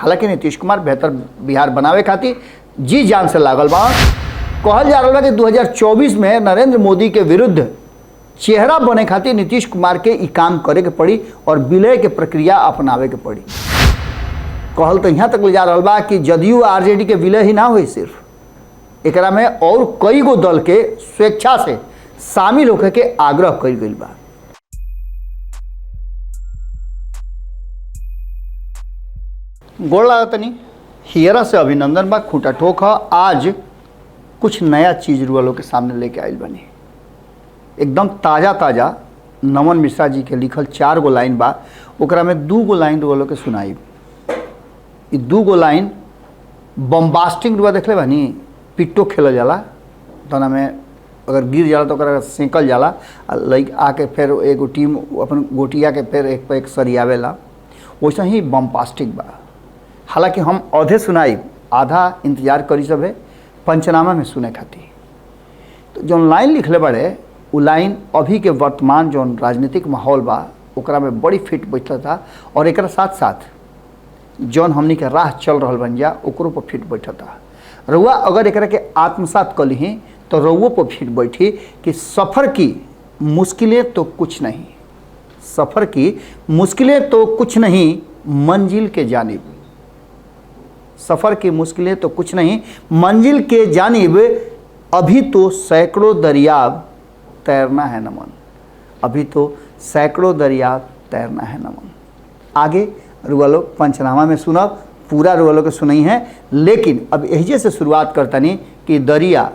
हालांकि नीतीश कुमार बेहतर बिहार बनावे खातिर जी जान से लागल बा। कहल जा रहा बा कि 2024 में नरेंद्र मोदी के विरुद्ध चेहरा बने खातिर नीतीश कुमार के ई काम करे के पड़ी और विलय के प्रक्रिया अपनावे के पड़ी। कहल तो यहाँ तक ले जा रहा बा कि जदयू आरजेडी के विलय ही ना हुई, सिर्फ एकरा में और कई गो दल के स्वेच्छा से शामिल होकर के आग्रह कइल गइल बा। गोड़ लागतनी, हियरा से अभिनंदन बा। खूंटा ठोक आज कुछ नया चीज रुआ के सामने लेके आइल बनी। एकदम ताज़ा ताज़ा नमन मिश्रा जी के लिखल 4 गो लाइन बा, ओकरा में 2 गो लाइन रुआ के सुनाई। 2 गो लाइन बम्बास्टिंग रुआ देखले बानी, पिट्टो खेलल जाला, तना में अगर गिर जाला तो ओकरा सेंकल जाला, लइक आके फिर एगो टीम अपन गोटिया के फिर एक पे एक सरियावेला, वैसा ही बम्बास्टिक बा। हालांकि हम आधे सुनाई, आधा इंतजार करी सब है पंचनामा में सुने खातिर। तो जौन लाइन लिखले बड़े वो लाइन अभी के वर्तमान जौन राजनीतिक माहौल बा ओकरा में बड़ी फिट बैठता था, और एक साथ साथ जौन हमनी के राह चल रहा बन जा ओकरो पर फिट बैठता। रउआ अगर एक के आत्मसात कर ली तो रउओ पर फिट बैठी कि सफ़र की मुश्किलें तो कुछ नहीं, सफ़र की मुश्किलें तो कुछ नहीं, मंजिल के जानिब। सफ़र की मुश्किलें तो कुछ नहीं, मंजिल के जानिब, अभी तो सैकड़ों दरियाब तैरना है नमन, अभी तो सैकड़ों दरियाब तैरना है नमन। आगे रुआ लोग पंचनामा में सुनब, पूरा रुआ लोग के सुनई है, लेकिन अब यही से शुरुआत करता नहीं कि दरिया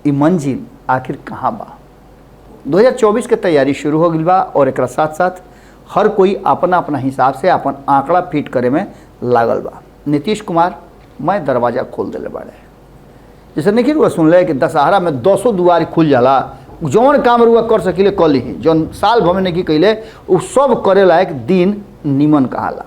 ई मंजिल आखिर कहाँ बा। 2024 के तैयारी शुरू हो गई बा और एक साथ साथ हर कोई अपना अपना हिसाब से अपन आंकड़ा फिट करे में लागल बा। नीतीश कुमार मैं दरवाज़ा खोल दिले बाड़े, जैसे नहीं रुआ सुन ले कि दशहरा में 200 दुआरी खुल जाला, जौन काम रुआ कर सकिले कर ली, जौन साल भर में नहीं कैले वो सब करे लायक दिन निमन कहाला।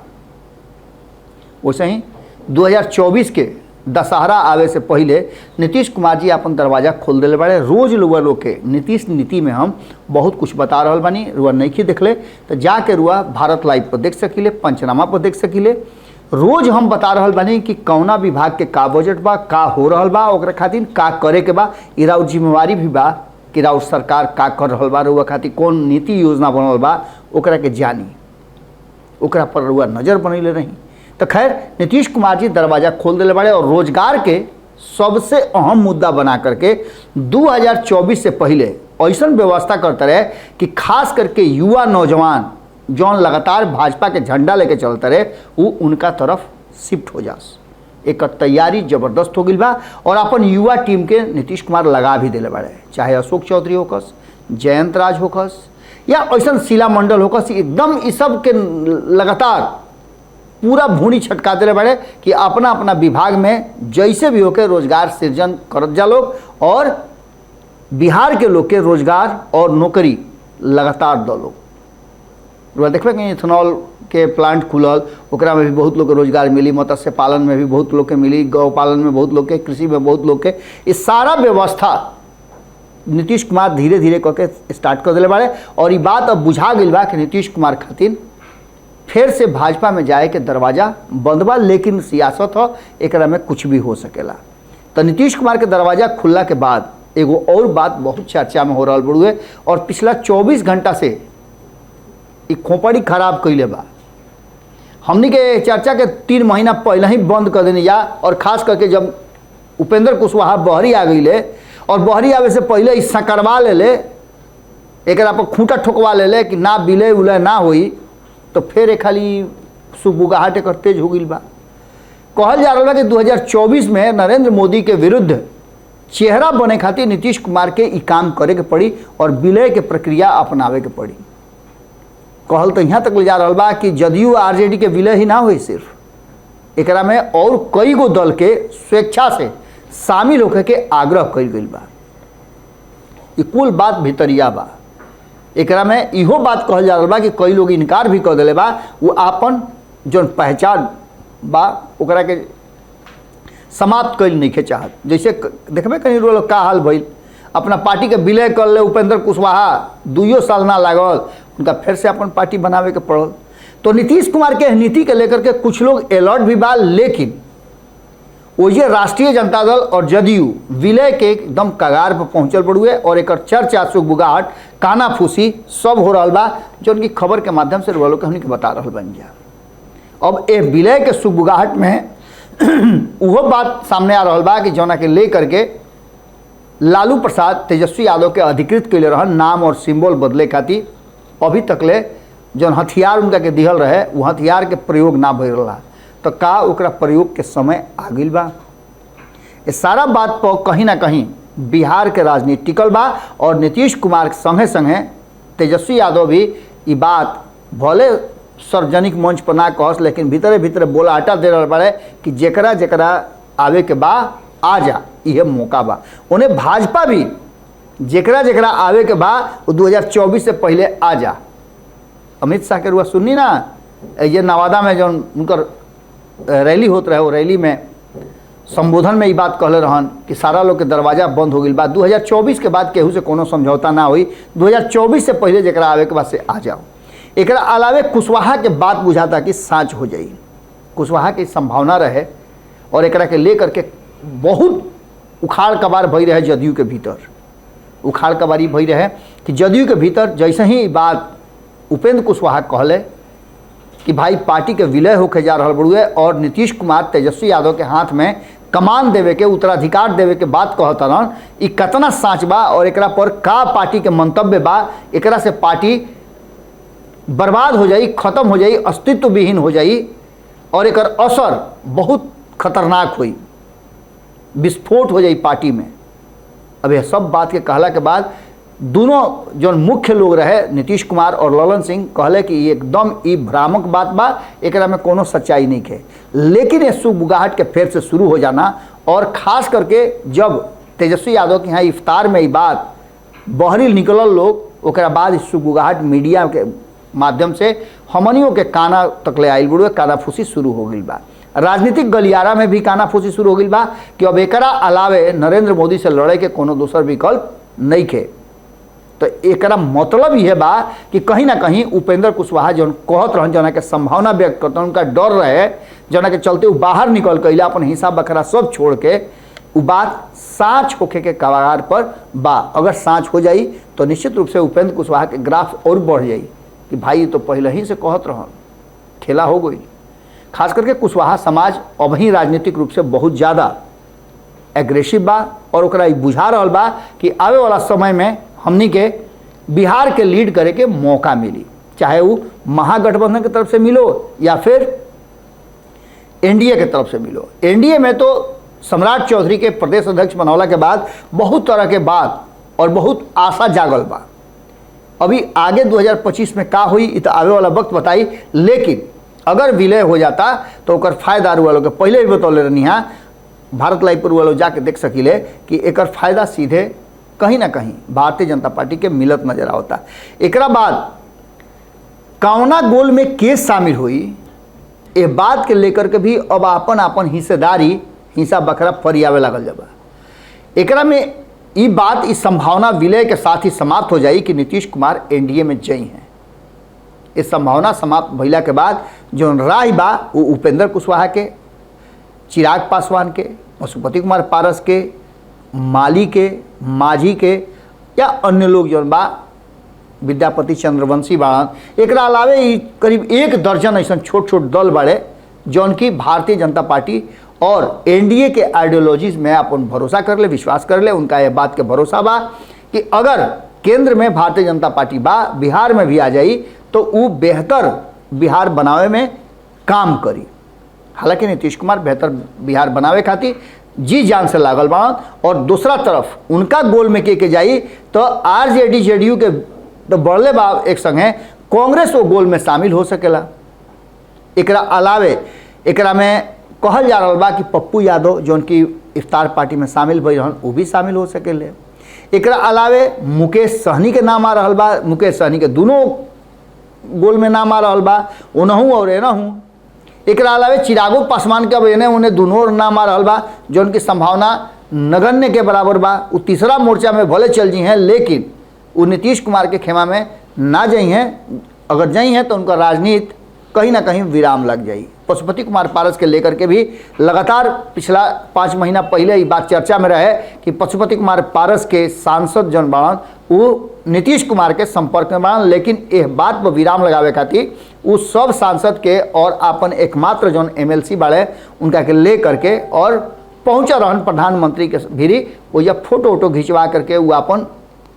वैसे ही 2024 के दशहरा आवे से पहले नीतीश कुमार जी अपन दरवाज़ा खोल दिले बाड़े। रोज रुआ लोग के नीतीश नीति में हम बहुत कुछ बता रहा बानी, रुआ नहीं देखले तो जाके रुआ भारत लाइव पर देख सकिले, पंचनामा पर देख सकिले। रोज हम बता रहा बानी कि कौना विभाग के का बजट बा, का हो रहा बा, ओकरा खातिर का करे के बा, ई राउर जिम्मेवारी भी बा कि राउर सरकार का कर रहा बा, रुआ खातिर कौन नीति योजना बनल बा ओकरा के जानी, ओकरा पर रुआ नज़र बनैले रही। तो खैर नीतीश कुमार जी दरवाज़ा खोल दिले बाड़े और रोजगार के सबसे अहम मुद्दा बना करके 2024 से पहले ऐसा व्यवस्था करते रहे कि खास करके युवा नौजवान जौन लगातार भाजपा के झंडा लेके चलते रहे वो उनका तरफ शिफ्ट हो जास। एक तैयारी जबरदस्त हो गई बा और अपन युवा टीम के नीतीश कुमार लगा भी दिले बाड़े, चाहे अशोक चौधरी होकस, जयंत राज होकस या ऐसा शीला मंडल होकस, एकदम इस सब के लगातार पूरा भूनी छटका दिले बाड़े कि अपना अपना विभाग में जैसे भी होके रोजगार सृजन करत जा लोग और बिहार के लोग के रोजगार और नौकरी लगातार दो लोग। देखबे कि इथेनॉल के प्लांट खुलल, ओकरा में भी बहुत लोग के रोजगार मिली, मत्स्य पालन में भी बहुत लोग के मिली, गौ पालन में बहुत लोग के, कृषि में बहुत लोग के, इस सारा व्यवस्था नीतीश कुमार धीरे धीरे करके स्टार्ट कर दिले बाड़े। और ये बात अब बुझा गई बा कि नीतीश कुमार खातिर फिर से भाजपा में जाए के दरवाज़ा बंद बा, लेकिन सियासत हो एकरा में कुछ भी हो सकेला। तो नीतीश कुमार के दरवाज़ा खुलला के बाद एगो और बात बहुत चर्चा में हो रहा बड़ुए और पिछला 24 घंटा से ये खोपड़ी खराब कैले बा। हमनी के चर्चा के 3 महीना पहले ही बंद कर देने जा, और ख़ास करके जब उपेंद्र कुशवाहा बहरी आ गई और बहरी आवे से पहले इस सकरवा ले एक पर खूंटा ठोकवा ले कि ना विलय उलय ना होई, तो फिर खाली सुबुगाहट एक तेज हो गई बा। कहल जा रहा बा कि 2024 में नरेंद्र मोदी के विरुद्ध चेहरा बने खातिर नीतीश कुमार के ई काम करे के पड़ी और विलय के प्रक्रिया अपनावे के पड़ी। कहल तो यहाँ तक ले जा रहा बा कि जदयू आरजेडी के विलय ही ना हुई, सिर्फ एकरा में और कई गो दल के स्वेच्छा से शामिल होकर के आग्रह कइल गइल बा। ये कुल बात भीतरिया बा। एकरा में इहो बात कहल जा रहा बा कि कई लोग इनकार भी कर दिले बा, वो आपन जौन पहचान बा ओकरा के समाप्त कइल नहीं के चाहत। जैसे देखबे कहीं लोग का हाल भइल, अपना पार्टी के विलय कर ले उपेंद्र कुशवाहा, 2 साल ना लागल उनका फिर से अपन पार्टी बनावे के पड़ल। तो नीतीश कुमार के नीति के लेकर के कुछ लोग अलर्ट भी बा, लेकिन वो ये राष्ट्रीय जनता दल और जदयू विलय के एकदम कगार पर पहुंचल पड़ुए और एक चर्चा सुगबुगाहट कानाफूसी सब हो रहा बा, जो उनकी खबर के माध्यम से लोग हमने के बता रहा बन गया। अब ये विलय के सुगबुगाहट में वो बात सामने आ रहा बा कि जौना के ले करके लालू प्रसाद तेजस्वी यादव के अधिकृत के लिए रहन नाम और सिंबल बदले खातिर अभी तकले जौन हथियार उनका के दिहल रहे वो हथियार के प्रयोग ना भइल रहा, तो का ओकरा प्रयोग के समय आ गइल बा। ये सारा बात पर कहीं ना कहीं बिहार के राजनीति टिकल बा और नीतीश कुमार के संगे संगे तेजस्वी यादव भी ये बात भले सार्वजनिक मंच पर ना कहस, लेकिन भीतरे भीतरे बोला आटा दे रहा बड़े कि जेकरा जेकरा आवे के बा आ जा, यह मौका बा। उन्हें भाजपा भी जेकरा जेकरा आवे के बा वो 2024 से पहले आ जा। अमित शाह के रुआ सुननी ना, ये नवादा में जो उनकर रैली होत रहे, वो रैली में संबोधन में ये बात कहले रहन कि सारा लोग के दरवाजा बंद हो गई बा, 2024 के बाद केहू से कोनो समझौता ना हुई, 2024 से पहले जेकरा आवे के बाद से आ जाओ। एक अलावे कुशवाहा के बात बुझाता कि साँच हो जाई, कुशवाहा की संभावना रहे और एक के लेकर के बहुत उखाड़ कबार भई रहे जदयू के भीतर, उखाड़ कबारी भई रहे कि जदयू के भीतर जैसे ही बात उपेंद्र कुशवाहा कहले कि भाई पार्टी के विलय होके जा रहा बड़ुए और नीतीश कुमार तेजस्वी यादव के हाथ में कमान देवे के उत्तराधिकार देवे के बात कहता रहन, ई कतना साँच बा और एकरा पर का पार्टी के मंतव्य बा, एकरा से पार्टी बर्बाद हो जाई, खत्म हो जाई, अस्तित्व विहीन हो जाई और एकर असर बहुत खतरनाक हुई, विस्फोट हो जाई पार्टी में। अब यह सब बात के कहला के बाद दोनों जो मुख्य लोग रहे नीतीश कुमार और ललन सिंह कहले कि ये एकदम ई भ्रामक बात बा, एकरा में कोनो सच्चाई नहीं है। लेकिन ये सुगबुगाहट के फिर से शुरू हो जाना और ख़ास करके जब तेजस्वी यादव के यहाँ इफ्तार में ये बात बहरी निकलल लोग, ओकरा बाद इस सुगबुगाहट मीडिया के माध्यम से हमनियों के काना तक ले आइल बुढ़े, कानाफूसी शुरू हो गई बा। राजनीतिक गलियारा में भी कानाफूसी शुरू हो गई बा कि अब एकरा अलावे नरेंद्र मोदी से लड़े के कोनो दूसर विकल्प नहीं खे। तो एकरा मतलब यह बा कि कहीं ना कहीं उपेंद्र कुशवाहा जो कहत रहन, जना के संभावना व्यक्त करते उनका डर रहे, जना के चलते वो बाहर निकल के अपन हिसाब बखरा सब छोड़ के वो बात साँच होके के कगार पर बा। अगर साँच हो जाई तो निश्चित रूप से उपेंद्र कुशवाहा के ग्राफ और बढ़ जाई कि भाई तो पहले ही से कहत रहन, खेला हो गई। खास करके कुशवाहा समाज अब ही राजनीतिक रूप से बहुत ज़्यादा एग्रेसिव बा और ओकरा बुझा रहा बा कि आवे वाला समय में हमनी के बिहार के लीड करे के मौका मिली, चाहे वो महागठबंधन की तरफ से मिलो या फिर एनडीए के तरफ से मिलो। एनडीए में तो सम्राट चौधरी के प्रदेश अध्यक्ष बनौला के बाद बहुत तरह के बात और बहुत आशा जागल बा। अभी आगे 2025 में का हुई इत आवे वाला वक्त बताई, लेकिन अगर विलय हो जाता तो ओकर फायदा वालों के पहले भी बतौले रहनी है, भारत लाइव पर वालों जाके देख सकिले कि एकर फायदा सीधे कहीं ना कहीं भारतीय जनता पार्टी के मिलत नजर आता। एकरा बाद कौना गोल में केस शामिल हुई ये बात के लेकर के भी अब अपन अपन हिस्सेदारी हिस्सा बखरा फरियावे लगल जब एकरा में ये बात इस संभावना विलय के साथ ही समाप्त हो जाई कि नीतीश कुमार एनडीए में जई हैं। इस संभावना समाप्त भइला के बाद जो राय बा वो उपेंद्र कुशवाहा के, चिराग पासवान के, पशुपति कुमार पारस के, माली के, माझी के या अन्य लोग जो बा विद्यापति चंद्रवंशी बाड़न, एक अलावे करीब 1 दर्जन ऐसा छोट छोट दल बाड़े जौन की भारतीय जनता पार्टी और एनडीए के आइडियोलॉजीज में अपन भरोसा कर ले, विश्वास कर ले। उनका यह बात के भरोसा बा कि अगर केंद्र में भारतीय जनता पार्टी बा, बिहार में भी आ जाई तो वो बेहतर बिहार बनावे में काम करी। हालांकि नीतीश कुमार बेहतर बिहार बनावे खातिर जी जान से लागल बाड़न और दूसरा तरफ उनका गोल में के जाई तो आरजेडी जेडीयू के तो बढ़ले बा एक संगे कांग्रेस वो गोल में शामिल हो सकेला। एकरा अलावे एकरा में कहल जा रहा बा कि पप्पू यादव जो उनकी इफ्तार पार्टी में शामिल भई रहन वो भी शामिल हो सकेले। एकरा अलावे मुकेश सहनी के नाम आ रहा बा, मुकेश सहनी के दोनों गोल में नाम आ रहा बा, उनहूँ और एनहूँ। एकरा अलावे चिरागो पासवान के अब एने उन्हें दोनों नाम आ रहा बा जो उनकी संभावना नगण्य के बराबर बा। वो तीसरा मोर्चा में भले चल जी हैं लेकिन वो नीतीश कुमार के खेमा में ना जाई हैं। अगर जाई हैं तो उनका राजनीति कहीं ना कहीं विराम लग जाई। पशुपति कुमार पारस के लेकर के भी लगातार पिछला 5 महीना पहले ये बात चर्चा में रहे कि पशुपति कुमार पारस के सांसद जन बाड़न वो नीतीश कुमार के संपर्क में बाड़न, लेकिन यह बात पर विराम लगावे खातिर वो सब सांसद के और अपन एकमात्र जौन MLC बाड़े उनका के ले करके और पहुँचा रहन प्रधानमंत्री के भीरी, वो या फोटो वोटो खिंचवा करके वो अपन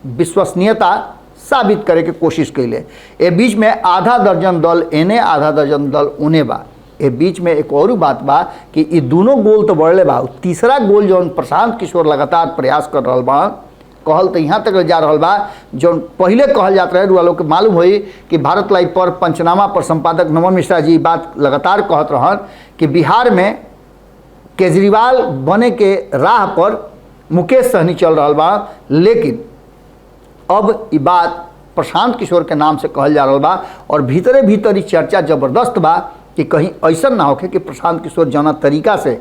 विश्वसनीयता साबित करे के कोशिश कैले। ए बीच में आधा दर्जन दल एने आधा दर्जन दल उने बा। ए बीच में एक और बात बा कि ये दोनों गोल तो बढ़ले बा, तीसरा गोल जौन प्रशांत किशोर लगातार प्रयास कर रहा बा, कहल तो यहाँ तक जा रहा बा जौन पहले कहल जात रहे वालों के मालूम हुई कि भारत लाइव पर पंचनामा पर संपादक नमन मिश्रा जी बात लगातार कहत रहन कि बिहार में केजरीवाल बने के राह पर मुकेश सहनी चल रहा बा, लेकिन अब ये बात प्रशांत किशोर के नाम से कहल जा रहा बा और भीतरे भीतर ही चर्चा जबरदस्त बा कि कहीं ऐसा ना होके कि प्रशांत किशोर जना तरीका से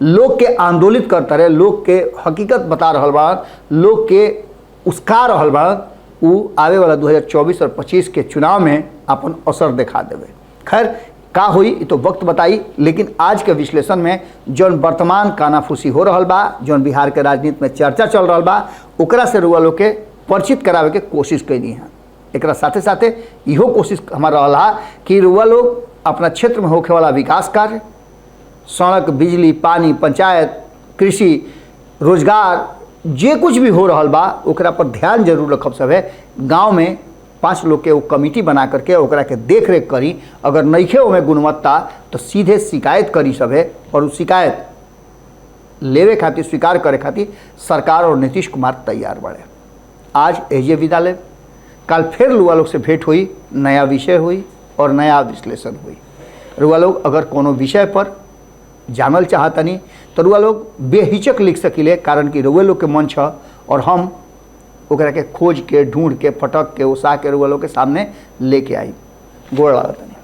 लोग के आंदोलित करता रहे, लोग के हकीकत बता रहा बा, लोग के उसका रहा बा, वो आवे वाला 2024 और 25 के चुनाव में अपन असर दिखा देवे। खैर का हुई तो वक्त बताई, लेकिन आज के विश्लेषण में जौन वर्तमान कानाफूसी हो रहा बा, जौन बिहार के राजनीति में चर्चा चल रहा बा, ओकरा से रुआ लोग के परिचित करावे के कोशिश कैली हैं। एक साथे साथे इहो कोशिश हमारा रहा कि रुआ लोग अपना क्षेत्र में होखे वाला विकास कार्य, सड़क, बिजली, पानी, पंचायत, कृषि, रोजगार, जे कुछ भी हो रहा बा ओकरा पर ध्यान जरूर रखब। सब है गाँव में 5 लोग के वो कमिटी बना करके ओकरा के देख रेख करी, अगर नइखे ओमें गुणवत्ता तो सीधे शिकायत करी सब है, और उस शिकायत लेवे खातिर स्वीकार करे खातिर सरकार और नीतीश कुमार तैयार बड़े। आज एजे विदा ले, कल फिर रुआ लोग से भेंट हुई, नया विषय हुई और नया विश्लेषण हुई। रुआ लोग अगर कोनो विषय पर जानल चाहतनी तो रुआ लोग बेहिचक लिख सकिले, कारण कि रुआ लोग के मंच है और हम ओकरा के खोज के ढूंढ के फटक के उसा के रुआ लोग के सामने लेके आई। गोड़ लागतनी।